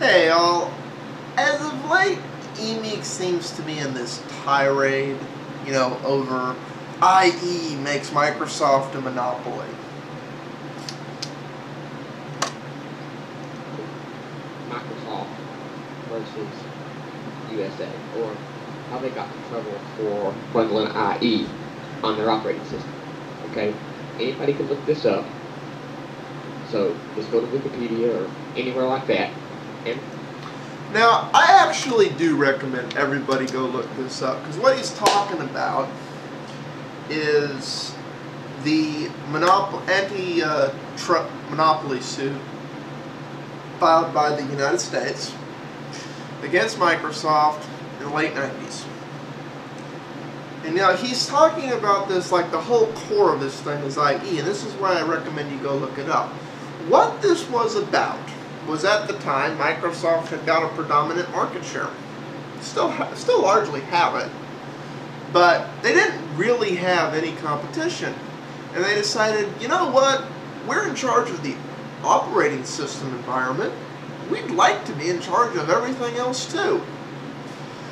Hey all, as of late, Emeek seems to be in this tirade, over IE makes Microsoft a monopoly. Microsoft versus USA, or how they got in trouble for bundling IE on their operating system. Okay, anybody can look this up. So just go to Wikipedia or anywhere like that. And Now, I actually do recommend everybody go look this up, because what he's talking about is the anti-monopoly suit filed by the United States against Microsoft in the late 90s. And now he's talking about this like the whole core of this thing is IE, and this is why I recommend you go look it up. What this was about was, at the time, Microsoft had got a predominant market share. Still largely have it, but they didn't really have any competition. And they decided, you know what, we're in charge of the operating system environment. We'd like to be in charge of everything else too.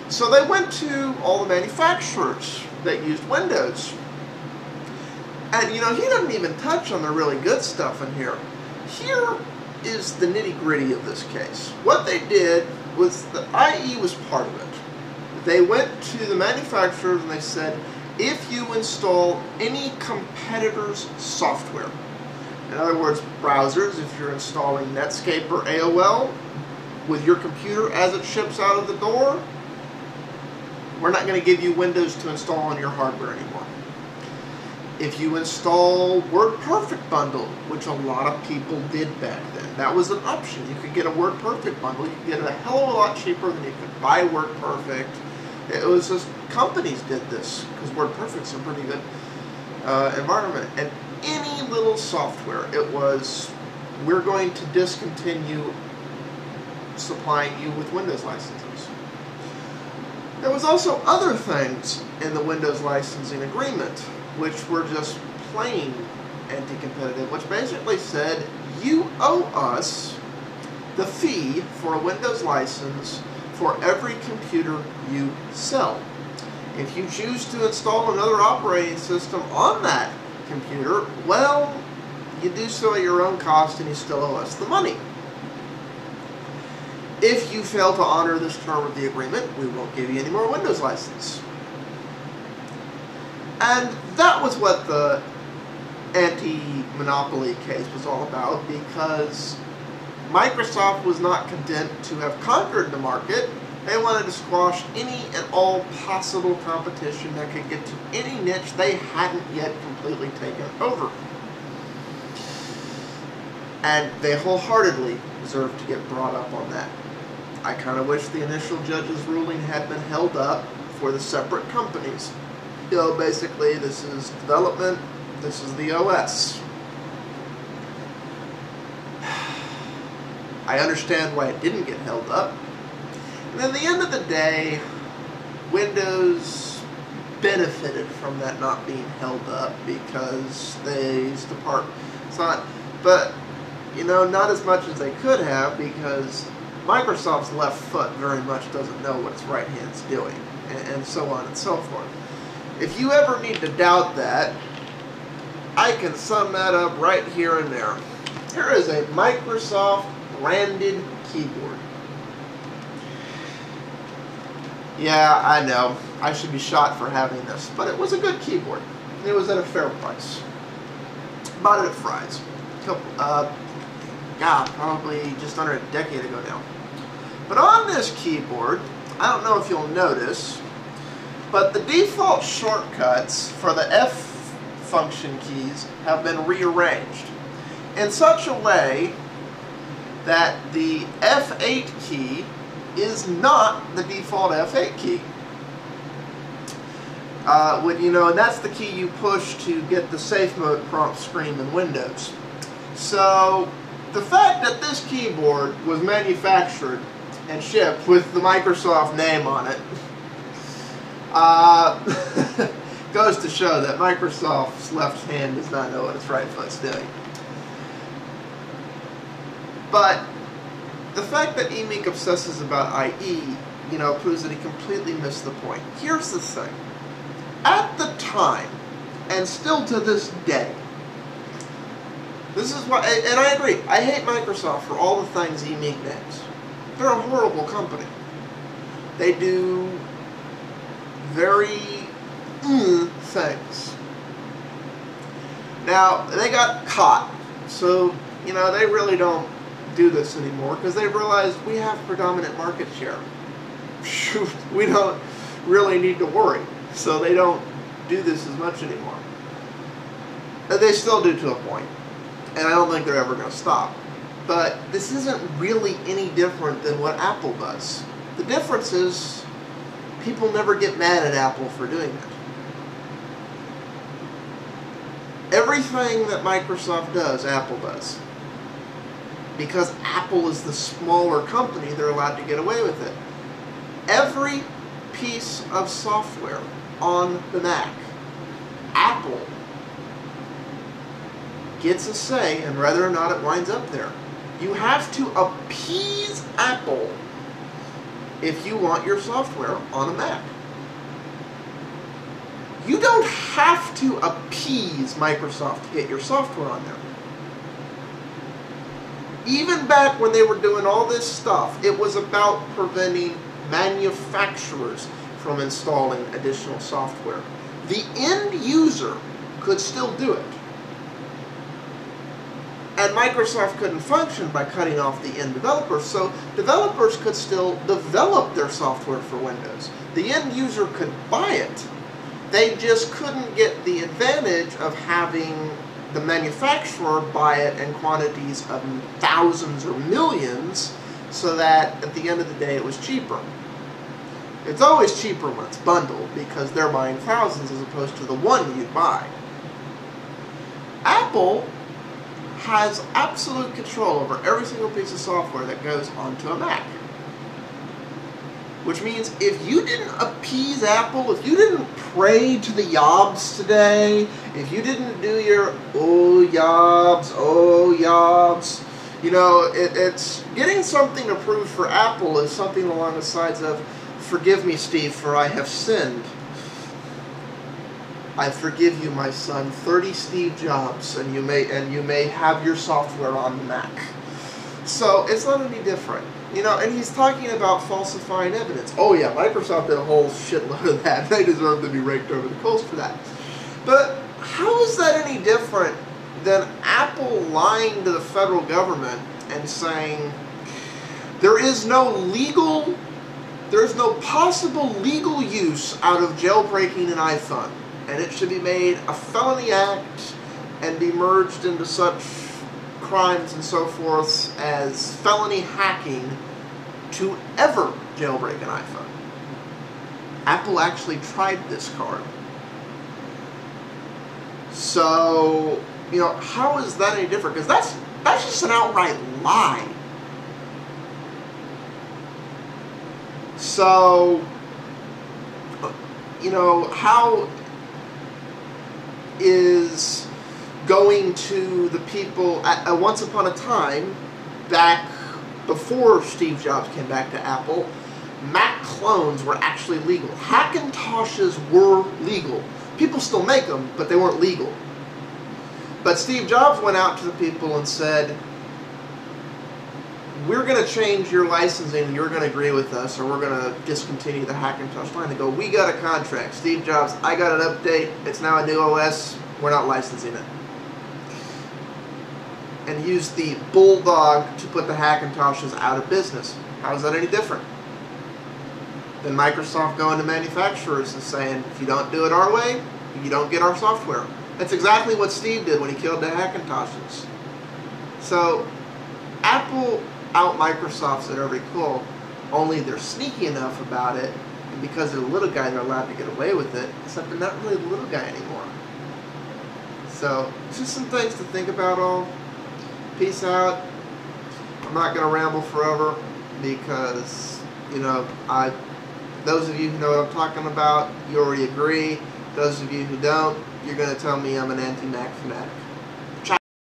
So they went to all the manufacturers that used Windows. And he doesn't even touch on the really good stuff in here. Here is the nitty-gritty of this case. What they did was, the IE was part of it. They went to the manufacturers and they said, if you install any competitor's software, in other words, browsers, if you're installing Netscape or AOL with your computer as it ships out of the door, we're not going to give you Windows to install on your hardware anymore. If you install WordPerfect bundle, which a lot of people did back then, that was an option. You could get a WordPerfect bundle. You could get it a hell of a lot cheaper than you could buy WordPerfect. It was just companies did this because WordPerfect's a pretty good environment. And any little software, it was, we're going to discontinue supplying you with Windows licenses. There was also other things in the Windows licensing agreement which were just plain anti-competitive, which basically said, you owe us the fee for a Windows license for every computer you sell. If you choose to install another operating system on that computer, well, you do so at your own cost and you still owe us the money. If you fail to honor this term of the agreement, we won't give you any more Windows license. And that was what the anti-monopoly case was all about, because Microsoft was not content to have conquered the market. They wanted to squash any and all possible competition that could get to any niche they hadn't yet completely taken over. And they wholeheartly deserve to get brought up on that. I kind of wish the initial judge's ruling had been held up for the separate companies. Basically, this is development, this is the OS. I understand why it didn't get held up. And at the end of the day, Windows benefited from that not being held up because they used to part. It's not, but not as much as they could have, because Microsoft's left foot very much doesn't know what its right hand's doing, and so on and so forth. If you ever need to doubt that, I can sum that up right here and there. Here is a Microsoft branded keyboard. Yeah, I know, I should be shot for having this, but it was a good keyboard. It was at a fair price. Bought it at Fry's. Probably just under a decade ago now. But on this keyboard, I don't know if you'll notice, but the default shortcuts for the F function keys have been rearranged in such a way that the F8 key is not the default F8 key. And that's the key you push to get the safe mode prompt screen in Windows. So the fact that this keyboard was manufactured and shipped with the Microsoft name on it goes to show that Microsoft's left hand does not know what its right foot's doing. But the fact that Emeek obsesses about IE, you know, proves that he completely missed the point. Here's the thing. At the time, and still to this day, this is why, and I agree, I hate Microsoft for all the things Emeek names. They're a horrible company. They do very things. Now, they got caught, so, you know, they really don't do this anymore because they realized we have predominant market share. Shoot, we don't really need to worry, so they don't do this as much anymore. They still do to a point, and I don't think they're ever going to stop. But this isn't really any different than what Apple does. The difference is people never get mad at Apple for doing it. Everything that Microsoft does, Apple does. Because Apple is the smaller company, they're allowed to get away with it. Every piece of software on the Mac, Apple gets a say in whether or not it winds up there. You have to appease Apple if you want your software on a Mac. You don't have to appease Microsoft to get your software on there. Even back when they were doing all this stuff, it was about preventing manufacturers from installing additional software. The end user could still do it. And Microsoft couldn't function by cutting off the end developers, so developers could still develop their software for Windows. The end user could buy it. They just couldn't get the advantage of having the manufacturer buy it in quantities of thousands or millions, so that at the end of the day it was cheaper. It's always cheaper when it's bundled because they're buying thousands as opposed to the one you'd buy. Apple has absolute control over every single piece of software that goes onto a Mac. Which means if you didn't appease Apple, if you didn't pray to the yobs today, if you didn't do your oh yobs, you know, it's getting something approved for Apple is something along the sides of, forgive me, Steve, for I have sinned. I forgive you, my son. 30 Steve Jobs, and you may have your software on the Mac. So it's not any different, you know. And he's talking about falsifying evidence. Oh yeah, Microsoft did a whole shitload of that. They deserve to be raked over the coals for that. But how is that any different than Apple lying to the federal government and saying there is no possible legal use out of jailbreaking an iPhone, and it should be made a felony act and be merged into such crimes and so forth as felony hacking to ever jailbreak an iPhone. Apple actually tried this card. So, you know, how is that any different? Because that's just an outright lie. So, you know, how is going to the people once upon a time, back before Steve Jobs came back to Apple, Mac clones were actually legal. Hackintoshes were legal. People still make them, but they weren't legal. But Steve Jobs went out to the people and said, we're going to change your licensing and you're going to agree with us, or we're going to discontinue the Hackintosh line. They go, we got a contract. Steve Jobs, I got an update. It's now a new OS. We're not licensing it. And used the bulldog to put the Hackintoshes out of business. How is that any different than Microsoft going to manufacturers and saying, if you don't do it our way, you don't get our software? That's exactly what Steve did when he killed the Hackintoshes. So, Apple out Microsofts at every pull, only they're sneaky enough about it, and because they're the little guy, they're allowed to get away with it, except they're not really the little guy anymore. So, just some things to think about all. Peace out. I'm not going to ramble forever because, you know, those of you who know what I'm talking about, you already agree. Those of you who don't, you're going to tell me I'm an anti-Mac fanatic.